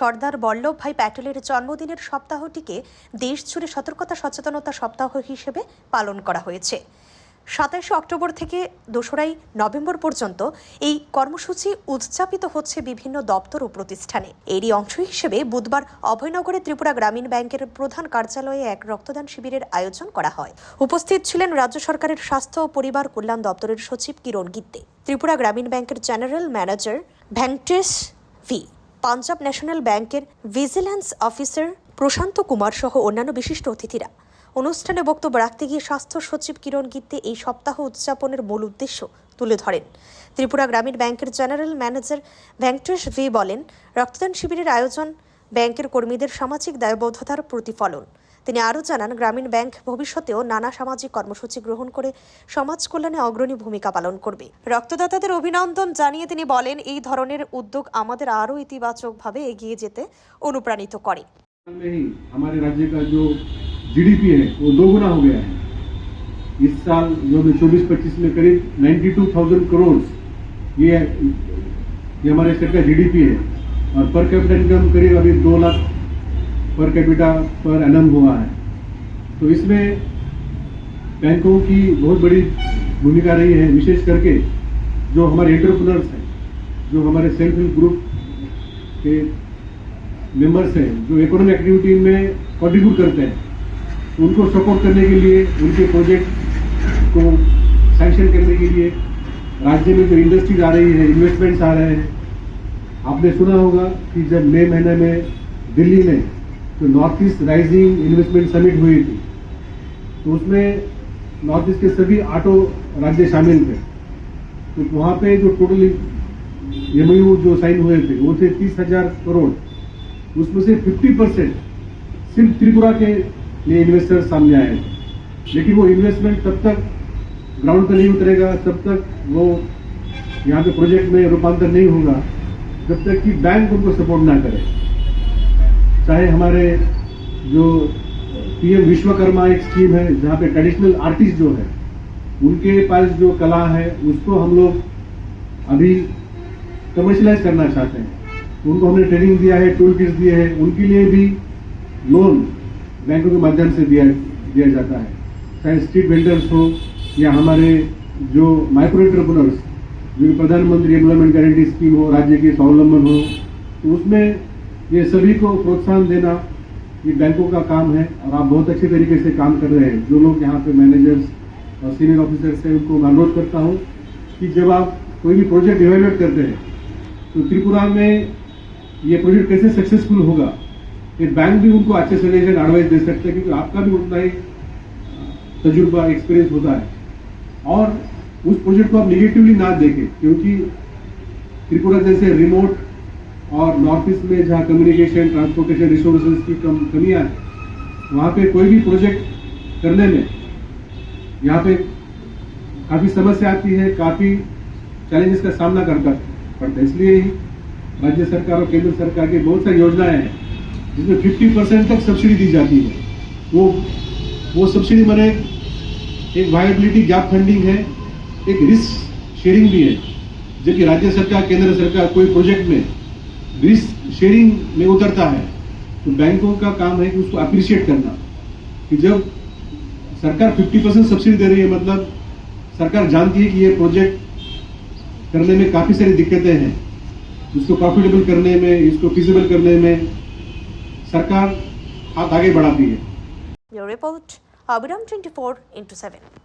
সর্দার বল্লভভাই প্যাটেলের জন্মদিনের সপ্তাহটিকে দেশজুড়ে সতর্কতা সচেতনতা সপ্তাহ হিসেবে পালন করা হয়েছে। 27 অক্টোবর থেকে 2 নভেম্বর পর্যন্ত এই কর্মসূচি উদযাপিত হচ্ছে বিভিন্ন দপ্তর ও প্রতিষ্ঠানে। এরই অংশ হিসেবে বুধবার অভয়নগরে ত্রিপুরা গ্রামীণ ব্যাংকের প্রধান কার্যালয়ে এক রক্তদান শিবিরের আয়োজন করা হয়। উপস্থিত ছিলেন রাজ্য সরকারের স্বাস্থ্য ও পরিবার কল্যাণ দপ্তরের সচিব কিরণ গিত্তে, ত্রিপুরা গ্রামীণ ব্যাংকের general manager Venkatesh V, Punjab national ব্যাংকের ভিজিল্যান্স অফিসার প্রশান্ত কুমার সহ অন্যান্য বিশিষ্ট অতিথিরা। অনুষ্ঠানে বক্তব্য রাখতে গিয়ে স্বাস্থ্য সচিব কিরণ গিত্তে এই সপ্তাহ উদযাপনের মূল উদ্দেশ্য তুলে ধরেন। ত্রিপুরা গ্রামীণ ব্যাংকের জেনারেল ম্যানেজার ভেঙ্কটেশ ভি বলেন, রক্তদান শিবিরের আয়োজন ব্যাংকের কর্মীদের সামাজিক দায়বদ্ধতার প্রতিফলন। তিনি আরও জানান, গ্রামীণ ব্যাংক ভবিষ্যতেও নানা সামাজিক কর্মসূচি গ্রহণ করে সমাজ কল্যাণে অগ্রণী ভূমিকা পালন করবে। রক্তদাতাদের অভিনন্দন জানিয়ে তিনি বলেন, এই ধরনের উদ্যোগ আমাদের আরও ইতিবাচকভাবে এগিয়ে যেতে অনুপ্রাণিত করে। हमारे राज्य का जो जीडीपी है वो 2 गुना हो गया है। इस साल जो 24-25 में करीब 92,000 करोड़ ये हमारे स्टेट का जीडीपी है और पर कैपिटा इनकम करीब अभी 2 lakh per capita per annum हुआ है। तो इसमें बैंकों की बहुत बड़ी भूमिका रही है, विशेष करके जो हमारे एंटरप्रेन्योर्स हैं, जो हमारे सेल्फ हेल्प ग्रुप के मेंबर्स हैं, जो इकोनॉमिक एक्टिविटी में कंट्रीब्यूट करते हैं, उनको सपोर्ट करने के लिए, उनके प्रोजेक्ट को सैंक्शन करने के लिए राज्य में जो इंडस्ट्रीज आ रही है, इन्वेस्टमेंट्स आ रहे हैं। आपने सुना होगा कि जब मई महीने में दिल्ली में तो north east rising investment summit हुई थी, तो उसमें नॉर्थ ईस्ट के सभी 8 राज्य शामिल थे। तो वहाँ पे जो टोटली MOU जो साइन हुए थे वो थे 30,000 करोड़। उसमें से 50% सिर्फ त्रिपुरा के लिए इन्वेस्टर्स सामने आए थे, लेकिन वो इन्वेस्टमेंट तब तक ग्राउंड पर नहीं उतरेगा, तब तक वो यहाँ पे प्रोजेक्ट में रूपांतर नहीं होगा जब तक कि बैंक उनको सपोर्ट ना करे। चाहे हमारे जो PM विश्वकर्मा एक स्कीम है, जहाँ पे ट्रेडिशनल आर्टिस्ट जो है उनके पास जो कला है उसको हम लोग अभी कमर्शलाइज करना चाहते हैं। उनको हमने ट्रेनिंग दिया है, टूल किट्स दिए हैं, उनके लिए भी लोन बैंकों के माध्यम से दिया जाता है। चाहे स्ट्रीट वेंडर्स हो या हमारे जो माइक्रो एंटरप्रेन्योर्स, जो प्रधानमंत्री एम्प्लॉयमेंट गारंटी स्कीम हो, राज्य के स्वावलंबन हो, तो उसमें ये सभी को प्रोत्साहन देना ये बैंकों का काम है और आप बहुत अच्छे तरीके से काम कर रहे हैं। जो लोग यहाँ पे मैनेजर्स और सीनियर ऑफिसर्स हैं, उनको मैं अनुरोध करता हूँ कि जब आप कोई भी प्रोजेक्ट इवेल्युएट करते हैं तो त्रिपुरा में ये प्रोजेक्ट कैसे सक्सेसफुल होगा, ये बैंक भी उनको अच्छे सजेशन एडवाइस दे सकते हैं, क्योंकि आपका भी उतना ही तजुर्बा एक्सपीरियंस होता है। और उस प्रोजेक्ट को आप निगेटिवली ना देखें, क्योंकि त्रिपुरा जैसे रिमोट और नॉर्थ ईस्ट में जहाँ कम्युनिकेशन, ट्रांसपोर्टेशन, रिसोर्सेज की कमियाँ हैं, वहाँ पे कोई भी प्रोजेक्ट करने में यहाँ पे काफ़ी समस्या आती है, काफ़ी चैलेंजेस का सामना करना पड़ता है। इसलिए ही राज्य सरकार और केंद्र सरकार की बहुत सारी योजनाएं हैं जिसमें 50% तक सब्सिडी दी जाती है। वो सब्सिडी माने एक वायबिलिटी गैप फंडिंग है, एक रिस्क शेयरिंग भी है। जबकि राज्य सरकार, केंद्र सरकार कोई प्रोजेक्ट में रिस्क शेयरिंग में उतरता है तो बैंकों का काम है कि उसको अप्रिशिएट करना, कि जब सरकार 50% सब्सिडी दे रही है, मतलब सरकार जानती है कि ये प्रोजेक्ट करने में काफ़ी सारी दिक्कतें हैं, इसको प्रॉफिटेबल करने में, इसको फिजिबल करने में सरकार हाथ आगे बढ़ाती है। रिपोर्ट अभिराम 24x7।